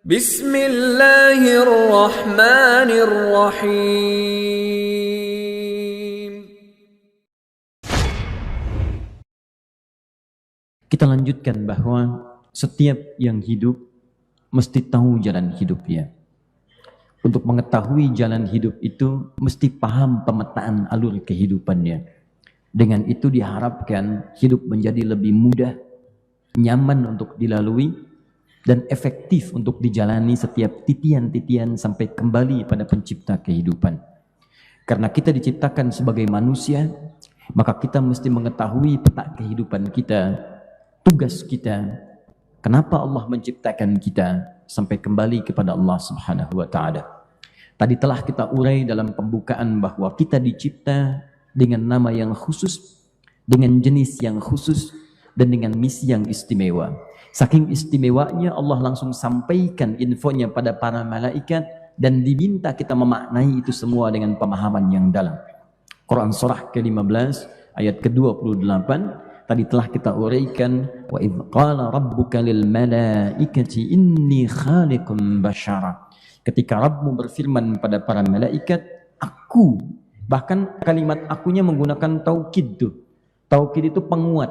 Bismillahirrahmanirrahim. Kita lanjutkan bahwa setiap yang hidup mesti tahu jalan hidupnya. Untuk mengetahui jalan hidup itu mesti paham pemetaan alur kehidupannya. Dengan itu diharapkan hidup menjadi lebih mudah, nyaman untuk dilalui, dan efektif untuk dijalani setiap titian-titian sampai kembali pada pencipta kehidupan. Karena kita diciptakan sebagai manusia, maka kita mesti mengetahui peta kehidupan kita, tugas kita, kenapa Allah menciptakan kita sampai kembali kepada Allah Subhanahu wa Ta'ala. Tadi telah kita urai dalam pembukaan bahwa kita dicipta dengan nama yang khusus, dengan jenis yang khusus, dan dengan misi yang istimewa. Saking istimewanya Allah langsung sampaikan infonya pada para malaikat dan diminta kita memaknai itu semua dengan pemahaman yang dalam. Quran surah ke-15 ayat ke-28 tadi telah kita uraikan, wa idz qala rabbuka lil malaikati inni khaliqun basyara. Ketika Rabbmu berfirman pada para malaikat, aku, bahkan kalimat akunya menggunakan taukid tuh. Taukid itu penguat.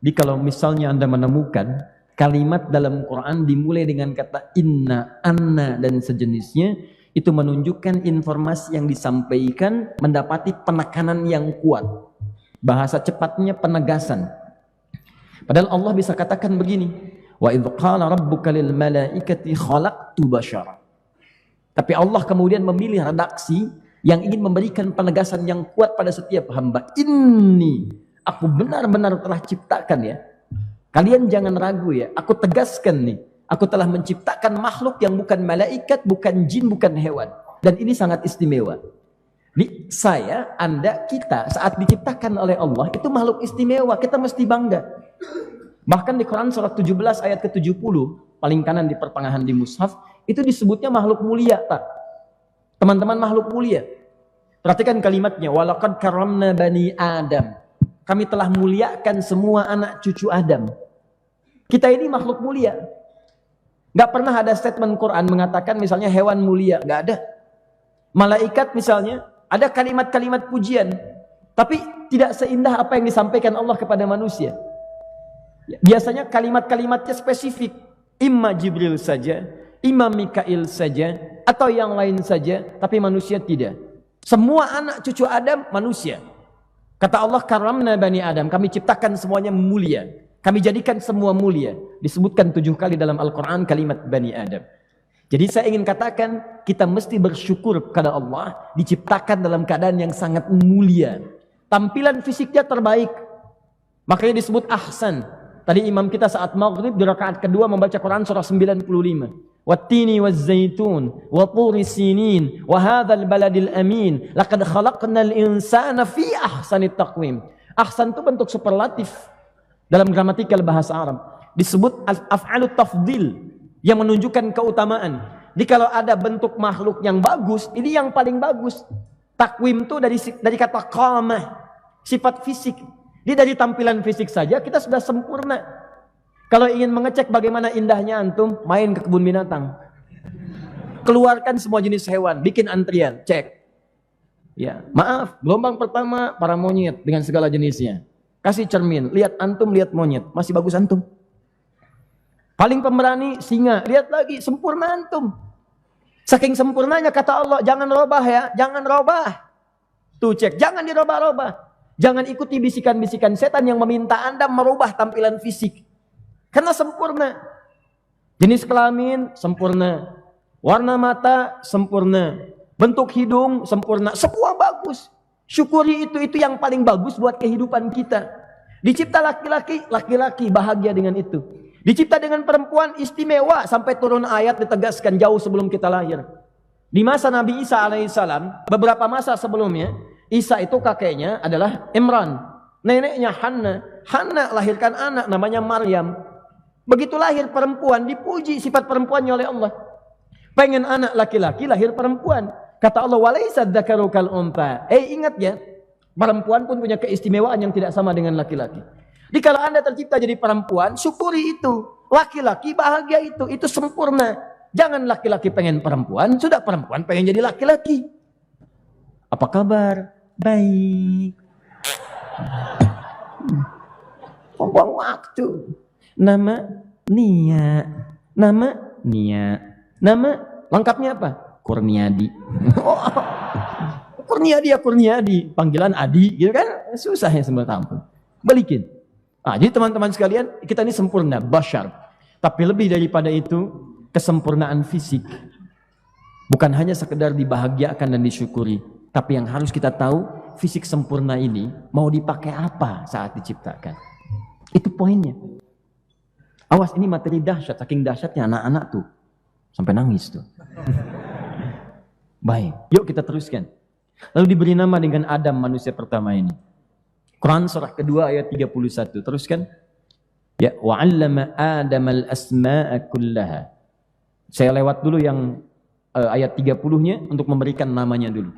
Jadi kalau misalnya Anda menemukan kalimat dalam Quran dimulai dengan kata inna, anna dan sejenisnya, itu menunjukkan informasi yang disampaikan mendapati penekanan yang kuat. Bahasa cepatnya penegasan. Padahal Allah bisa katakan begini, wa idz qala rabbuka lil malaikati khalaqtu basyara. Tapi Allah kemudian memilih redaksi yang ingin memberikan penegasan yang kuat pada setiap hamba. Ini aku benar-benar telah ciptakan ya. Kalian jangan ragu ya. Aku tegaskan nih. Aku telah menciptakan makhluk yang bukan malaikat, bukan jin, bukan hewan. Dan ini sangat istimewa. Saya, Anda, kita saat diciptakan oleh Allah itu makhluk istimewa. Kita mesti bangga. Bahkan di Quran surat 17 ayat ke-70 paling kanan di pertengahan di mushaf itu disebutnya makhluk mulia, tak? Teman-teman, makhluk mulia. Perhatikan kalimatnya, walaqad karramna bani Adam. Kami telah muliakan semua anak cucu Adam. Kita ini makhluk mulia. Gak pernah ada statement Quran mengatakan misalnya hewan mulia, gak ada. Malaikat misalnya ada kalimat-kalimat pujian, tapi tidak seindah apa yang disampaikan Allah kepada manusia. Biasanya kalimat-kalimatnya spesifik. Imma Jibril saja, imma Mikail saja, atau yang lain saja, tapi manusia tidak. Semua anak cucu Adam manusia. Kata Allah, karamna bani Adam, kami ciptakan semuanya mulia. Kami jadikan semua mulia. Disebutkan 7 kali dalam Al-Quran kalimat bani Adam. Jadi saya ingin katakan, kita mesti bersyukur kepada Allah, diciptakan dalam keadaan yang sangat mulia. Tampilan fisiknya terbaik. Makanya disebut ahsan. Tadi imam kita saat maghrib di rakaat kedua membaca Quran surah 95. Wattini wazzaitun wa turi sinin wa hadzal baladil amin laqad khalaqnal insana fi ahsanit taqwim. Ahsan itu bentuk superlatif dalam gramatikal bahasa Arab. Disebut af'alut tafdil yang menunjukkan keutamaan. Jadi kalau ada bentuk makhluk yang bagus, ini yang paling bagus. Takwim itu dari kata qamah, sifat fisik. Jadi dari tampilan fisik saja kita sudah sempurna. Kalau ingin mengecek bagaimana indahnya antum, main ke kebun binatang. Keluarkan semua jenis hewan, bikin antrian, cek. Ya, maaf, gelombang pertama para monyet dengan segala jenisnya. Kasih cermin, lihat antum, lihat monyet, masih bagus antum. Paling pemberani singa, lihat lagi sempurna antum. Saking sempurnanya kata Allah, jangan robah ya, jangan robah. Tuh cek, jangan dirobah-robah. Jangan ikuti bisikan-bisikan setan yang meminta Anda merubah tampilan fisik. Karena sempurna. Jenis kelamin sempurna. Warna mata sempurna. Bentuk hidung sempurna. Semua bagus. Syukuri itu yang paling bagus buat kehidupan kita. Dicipta laki-laki, laki-laki bahagia dengan itu. Dicipta dengan perempuan istimewa sampai turun ayat ditegaskan jauh sebelum kita lahir. Di masa Nabi Isa alaihissalam, beberapa masa sebelumnya, Isa itu kakeknya adalah Imran, neneknya Hanna. Hanna lahirkan anak namanya Maryam. Begitu lahir perempuan, dipuji sifat perempuannya oleh Allah. Pengen anak laki-laki, lahir perempuan. Kata Allah, walaisa dzakaru kal untha. Ingat ya, perempuan pun punya keistimewaan yang tidak sama dengan laki-laki. Jadi kalau Anda tercipta jadi perempuan, syukuri itu. Laki-laki bahagia itu sempurna. Jangan laki-laki pengen perempuan, sudah perempuan pengen jadi laki-laki. Apa kabar? Baik. Buang waktu. Nama Nia. Nama Nia. Nama lengkapnya apa? Kurniadi. Kurniadi. Panggilan Adi, gitu kan? Susah ya semua tampil. Balikin. Jadi teman-teman sekalian, kita ini sempurna, bashar. Tapi lebih daripada itu, kesempurnaan fisik. Bukan hanya sekedar dibahagiakan dan disyukuri. Tapi yang harus kita tahu, fisik sempurna ini mau dipakai apa saat diciptakan. Itu poinnya. Awas, ini materi dahsyat, saking dahsyatnya anak-anak tuh. Sampai nangis tuh. Baik, yuk kita teruskan. Lalu diberi nama dengan Adam, manusia pertama ini. Quran surah kedua ayat 31. Teruskan. Ya, wa'allama Adam al-asma'a kullaha. Saya lewat dulu yang ayat 30-nya untuk memberikan namanya dulu.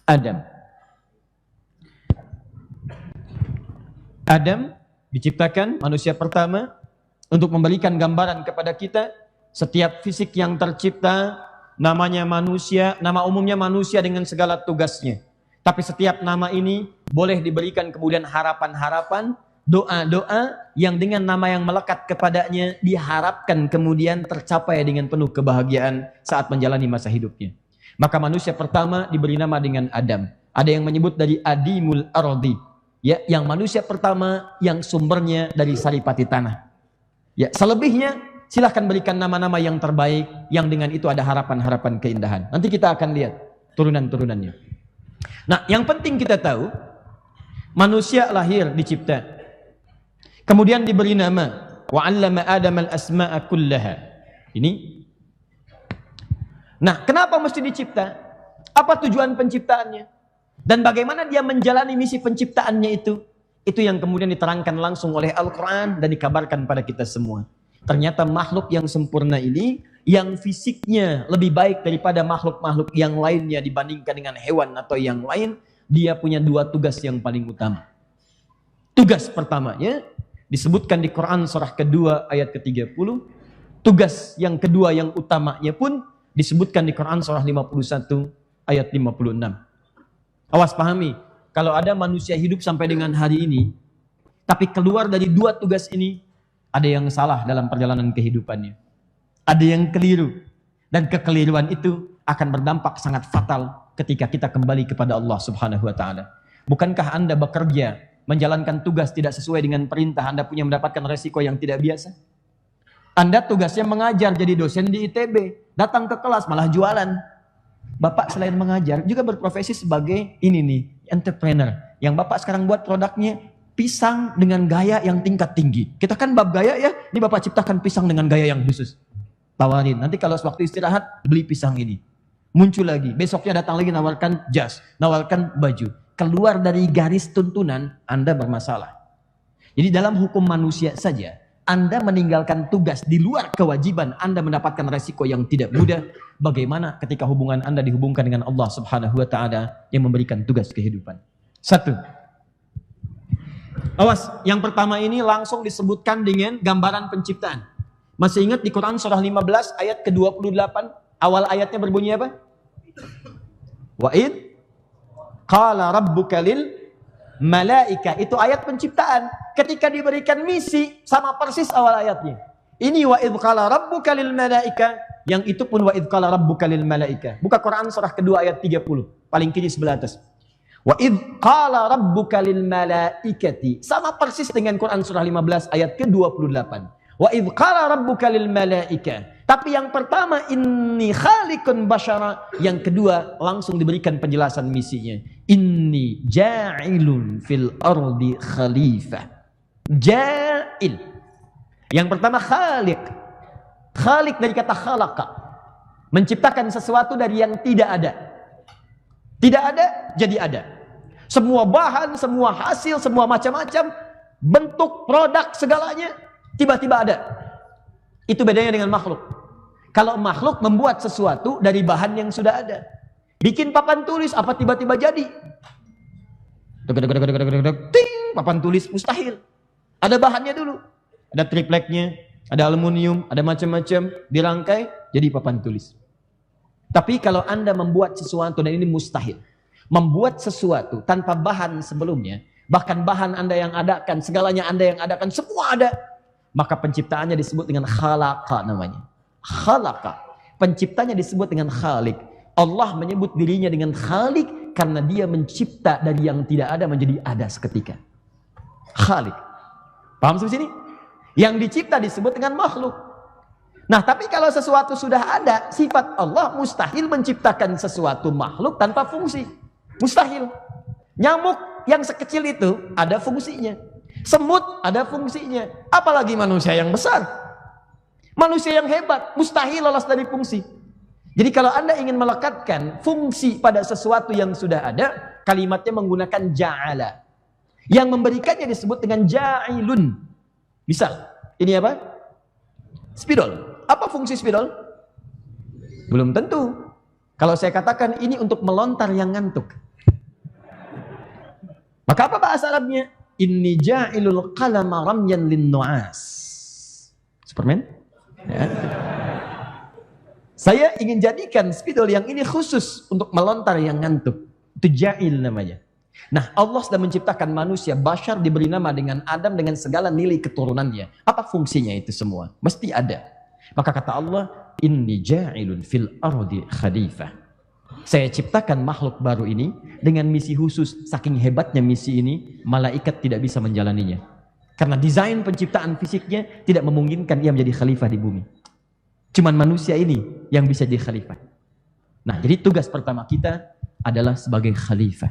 Adam. Adam diciptakan manusia pertama untuk memberikan gambaran kepada kita setiap fisik yang tercipta namanya manusia, nama umumnya manusia dengan segala tugasnya. Tapi setiap nama ini boleh diberikan kemudian harapan-harapan, doa-doa yang dengan nama yang melekat kepadanya diharapkan kemudian tercapai dengan penuh kebahagiaan saat menjalani masa hidupnya. Maka manusia pertama diberi nama dengan Adam. Ada yang menyebut dari Adimul Ardi, ya, yang manusia pertama yang sumbernya dari saripati tanah. Ya, selebihnya silahkan berikan nama-nama yang terbaik yang dengan itu ada harapan-harapan keindahan. Nanti kita akan lihat turunan-turunannya. Nah, yang penting kita tahu manusia lahir dicipta. Kemudian diberi nama wa 'allama Adam al-asma'a kullaha. Ini. Nah, kenapa mesti dicipta? Apa tujuan penciptaannya? Dan bagaimana dia menjalani misi penciptaannya itu? Itu yang kemudian diterangkan langsung oleh Al-Quran dan dikabarkan pada kita semua. Ternyata makhluk yang sempurna ini, yang fisiknya lebih baik daripada makhluk-makhluk yang lainnya dibandingkan dengan hewan atau yang lain, dia punya dua tugas yang paling utama. Tugas pertamanya disebutkan di Quran surah kedua ayat ke-30. Tugas yang kedua yang utamanya pun disebutkan di Quran surah 51 ayat 56. Awas pahami, kalau ada manusia hidup sampai dengan hari ini, tapi keluar dari dua tugas ini, ada yang salah dalam perjalanan kehidupannya. Ada yang keliru. Dan kekeliruan itu akan berdampak sangat fatal ketika kita kembali kepada Allah Subhanahu wa Ta'ala. Bukankah Anda bekerja, menjalankan tugas tidak sesuai dengan perintah, Anda punya mendapatkan resiko yang tidak biasa? Anda tugasnya mengajar, jadi dosen di ITB, datang ke kelas malah jualan. Bapak selain mengajar juga berprofesi sebagai ini nih, entrepreneur. Yang Bapak sekarang buat produknya pisang dengan gaya yang tingkat tinggi. Kita kan bab gaya ya, ini Bapak ciptakan pisang dengan gaya yang khusus. Tawarin, nanti kalau waktu istirahat beli pisang ini. Muncul lagi, besoknya datang lagi nawarkan jas, nawarkan baju. Keluar dari garis tuntunan, Anda bermasalah. Jadi dalam hukum manusia saja, Anda meninggalkan tugas di luar kewajiban, Anda mendapatkan resiko yang tidak mudah. Bagaimana ketika hubungan Anda dihubungkan dengan Allah Subhanahu wa Ta'ala yang memberikan tugas kehidupan? Satu. Awas, yang pertama ini langsung disebutkan dengan gambaran penciptaan. Masih ingat di Quran surah 15 ayat ke-28, awal ayatnya berbunyi apa? Wa'id qala rabbuka lil malaika. Itu ayat penciptaan. Ketika diberikan misi, sama persis awal ayatnya. Ini wa'id qala rabbuka lil malaika, yang itu pun wa'id qala rabbuka lil malaika. Buka Quran surah kedua ayat 30, paling kiri sebelah atas. Wa'id qala rabbuka lil malaikati, sama persis dengan Quran surah 15 ayat ke-28. Wa'id qala rabbuka lil malaika. Tapi yang pertama inni khaliqun basyara, yang kedua langsung diberikan penjelasan misinya. Inni ja'ilun fil ardi khalifah. Ja'il. Yang pertama khaliq. Khaliq dari kata khalaqa. Menciptakan sesuatu dari yang tidak ada. Tidak ada, jadi ada. Semua bahan, semua hasil, semua macam-macam bentuk, produk, segalanya tiba-tiba ada. Itu bedanya dengan makhluk. Kalau makhluk membuat sesuatu dari bahan yang sudah ada. Bikin papan tulis, apa tiba-tiba jadi? Ting, papan tulis mustahil. Ada bahannya dulu. Ada tripleknya, ada aluminium, ada macam-macam, dirangkai, jadi papan tulis. Tapi kalau Anda membuat sesuatu, dan ini mustahil, membuat sesuatu tanpa bahan sebelumnya, bahkan bahan Anda yang adakan, segalanya Anda yang adakan, semua ada, maka penciptaannya disebut dengan khalaqa namanya. Khalaqa. Penciptanya disebut dengan khalik. Allah menyebut dirinya dengan khalik karena dia mencipta dari yang tidak ada menjadi ada seketika. Khalik. Paham sampai sini? Yang dicipta disebut dengan makhluk. Nah, tapi kalau sesuatu sudah ada, sifat Allah mustahil menciptakan sesuatu makhluk tanpa fungsi. Mustahil. Nyamuk yang sekecil itu ada fungsinya. Semut ada fungsinya. Apalagi manusia yang besar. Manusia yang hebat, mustahil lolos dari fungsi. Jadi kalau Anda ingin melekatkan fungsi pada sesuatu yang sudah ada, kalimatnya menggunakan ja'ala. Yang memberikannya disebut dengan ja'ilun. Misal, ini apa? Spidol. Apa fungsi spidol? Belum tentu. Kalau saya katakan ini untuk melontar yang ngantuk. Maka apa bahasa Arabnya? Inni ja'ilul qalama ramyan lin nu'as. Superman? Ya. Saya ingin jadikan spidol yang ini khusus untuk melontar yang ngantuk. Itu ja'il namanya. Nah, Allah sudah menciptakan manusia, bashar diberi nama dengan Adam dengan segala nilai keturunannya. Apa fungsinya itu semua? Mesti ada. Maka kata Allah, inni ja'ilun fil ardi khalifah. Saya ciptakan makhluk baru ini dengan misi khusus. Saking hebatnya misi ini, malaikat tidak bisa menjalaninya. Karena desain penciptaan fisiknya tidak memungkinkan ia menjadi khalifah di bumi. Cuman manusia ini yang bisa jadi khalifah. Nah, jadi tugas pertama kita adalah sebagai khalifah.